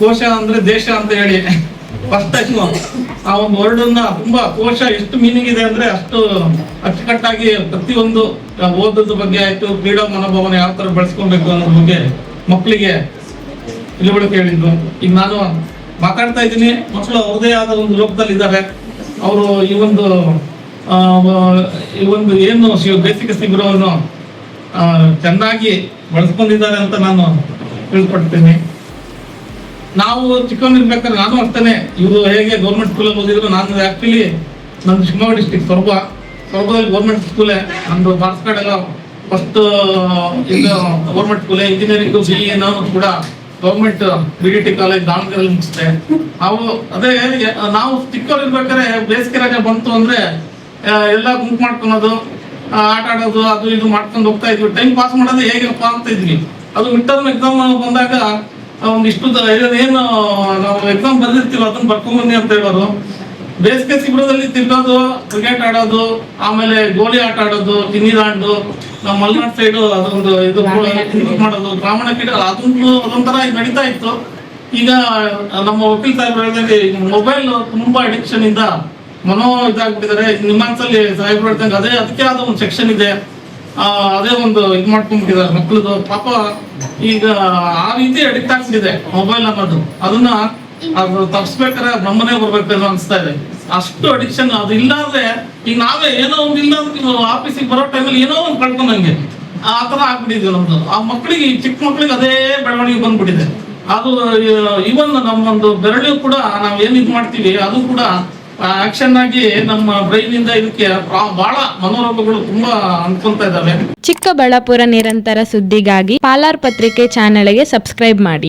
ಕೋಶ ಅಂದ್ರೆ ದೇಶ ಅಂತ ಹೇಳಿ ಫಸ್ಟ್ ಟೈಮ್ ಆ ಒಂದು ವರ್ಡನ್ನ ತುಂಬಾ ಕೋಶ ಎಷ್ಟು ಮೀನಿಂಗ್ ಇದೆ ಅಂದ್ರೆ ಅಷ್ಟು ಅಚ್ಚುಕಟ್ಟಾಗಿ ಪ್ರತಿಯೊಂದು ಓದೋದ್ರ ಬಗ್ಗೆ ಆಯ್ತು, ಕ್ರೀಡಾ ಮನೋಭಾವನೆ ಯಾವ ತರ ಬೆಳೆಸ್ಕೊಬೇಕು ಅನ್ನೋದ್ರ ಬಗ್ಗೆ ಮಕ್ಕಳಿಗೆ ತಿಳುವಳಿಕೆ ಹೇಳಿದ್ರು. ಈಗ ನಾನು ಮಾತಾಡ್ತಾ ಇದ್ದೀನಿ, ಮಕ್ಕಳು ಅವ್ರದೇ ಆದ ಒಂದು ಲೋಕದಲ್ಲಿ ಇದ್ದಾರೆ. ಅವರು ಈ ಒಂದು ಏನು ಬೇಸಿಗೆ ಶಿಬಿರವನ್ನು ಚೆನ್ನಾಗಿ ಬಳಸ್ಕೊಂಡಿದ್ದಾರೆ ಅಂತ ನಾನು ತಿಳ್ಕೊಡ್ತೀನಿ. ನಾವು ಚಿಕ್ಕವನಿರ್ಬೇಕಾದ್ರೆ ನಾನು ಅಷ್ಟೇ, ಇವರು ಹೇಗೆ ಗೌರ್ಮೆಂಟ್ ಸ್ಕೂಲಲ್ಲಿ ಓದಿದ್ರು, ನಾನು ಆಕ್ಚುಲಿ ನಂದು ಶಿವಮೊಗ್ಗ ಡಿಸ್ಟಿಕ್ ಸೊರಬದಲ್ಲಿ ಗೌರ್ಮೆಂಟ್ ಸ್ಕೂಲೇ, ನಂದು ಮಾರ್ಕ್ಸ್ ಕಾರ್ಡ್ ಎಲ್ಲ ಫಸ್ಟ್ ಇದು ಗೌರ್ಮೆಂಟ್ ಸ್ಕೂಲೇ. ಇಂಜಿನಿಯರಿಂಗ್ BE ನಾನು ಕೂಡ ಗೌರ್ಮೆಂಟ್ BDT ಕಾಲೇಜ್ ದಾವಣಗೆರೆಯಲ್ಲಿ ಮುಗಿಸಿದೆ. ನಾವು ಚಿಕ್ಕವರಿರ್ಬೇಕಾದ್ರೆ ಬೇಸಿಗೆ ರಜೆ ಬಂತು ಅಂದ್ರೆ ಎಲ್ಲ ಗುಂಪು ಮಾಡ್ಕೊಳೋದು, ಆಟ ಆಡೋದು, ಅದು ಇದು ಮಾಡ್ಕೊಂಡು ಹೋಗ್ತಾ ಇದ್ವಿ. ಟೈಮ್ ಪಾಸ್ ಮಾಡೋದು ಹೇಗಪ್ಪ ಅಂತ ಇದ್ವಿ. ಅದು ಮಿಡ್ ಟರ್ಮ್ ಎಕ್ಸಾಮ್ ಬಂದಾಗ ಒಂದಿಷ್ಟು ಏನು ನಾವು ಎಕ್ಸಾಮ್ ಬರ್ದಿರ್ತೀವಿ ಅದನ್ನ ಬರ್ಕೊಂಬನ್ನಿ ಅಂತ ಹೇಳೋರು. ಬೇಸಿಗೆ ಶಿಬಿರದಲ್ಲಿ ತಿರ್ಗೋದು, ಕ್ರಿಕೆಟ್ ಆಡೋದು, ಆಮೇಲೆ ಗೋಲಿ ಆಟ ಆಡೋದು, ಟಿನ್ನಿದಾಂಡು, ನಮ್ಮ ಮಲೆನಾಡು ಸೈಡು ಅದೊಂದು ಇದು ಮಾಡೋದು, ಬ್ರಾಹ್ಮಣ ಗಿಡ, ಅದೊಂಥರ ನಡೀತಾ ಇತ್ತು. ಈಗ ನಮ್ಮ ವಕೀಲ್ ಸಾಹೇಬ್ರು ಹೇಳಿದಂಗೆ ಮೊಬೈಲ್ ತುಂಬಾ ಅಡಿಕ್ಷನ್ ಇಂದ ಇದಾಗ್ಬಿಟ್ಟಿದ್ದಾರೆ. ನಿಮ್ಮಾನ್ಸಲ್ಲಿ ಸಾಹೇಬ್ರು ಹೇಳ್ದಂಗೆ ಅದಕ್ಕೆ ಆದ ಒಂದು ಸೆಕ್ಷನ್ ಇದೆ, ಅದೇ ಒಂದು ಇದು ಮಾಡ್ಕೊಂಡ್ಬಿಟ್ಟಿದ್ದಾರೆ ಮಕ್ಕಳದು. ಪಾಪ ಈಗ ಆ ರೀತಿ ಅಡಿಕ್ಟ್ ಆಗ್ತಿದೆ ಮೊಬೈಲ್ ಅನ್ನೋದು. ಅದನ್ನ ತಪ್ಪಿಸ್ಬೇಕಾದ್ರೆ ನಮ್ಮನೆ ಬರ್ಬೇಕು ಅನ್ಸ್ತಾ ಇದೆ. ಅಷ್ಟು ಅಡಿಕ್ಷನ್ ಅದು ಇಲ್ಲ ಅಂದ್ರೆ ಈಗ ನಾವೇ ಏನೋ ಒಂದು ಇಲ್ಲ ಆಫೀಸಿಗೆ ಬರೋ ಟೈಮಲ್ಲಿ ಏನೋ ಒಂದು ಕಳ್ಕೊಂಡಂಗೆ ಆ ತರ ಆಗ್ಬಿಟ್ಟಿದ್ವಿ ನಮ್ದು. ಆ ಮಕ್ಕಳಿಗೆ, ಚಿಕ್ಕ ಮಕ್ಕಳಿಗೆ ಅದೇ ಬೆಳವಣಿಗೆ ಬಂದ್ಬಿಟ್ಟಿದೆ. ಅದು ಇವನ್ ನಮ್ಮೊಂದು ಬೆರಳು ಕೂಡ ನಾವ್ ಏನ್ ಇದು ಮಾಡ್ತೀವಿ ಅದು ಕೂಡ ಆಕ್ಷನ್ ಆಗಿ ನಮ್ಮ ಬ್ರೈನ್ ಇಂದ ಇದಕ್ಕೆ ಬಹಳ ಮನೋರೋಗಗಳು ತುಂಬಾ ಅನ್ಕೊಂತ ಇದಾವೆ. ಚಿಕ್ಕಬಳ್ಳಾಪುರ ನಿರಂತರ ಸುದ್ದಿಗಾಗಿ ಪಾಲಾರ್ ಪತ್ರಿಕೆ ಚಾನೆಲ್ಗೆ ಸಬ್ಸ್ಕ್ರೈಬ್ ಮಾಡಿ.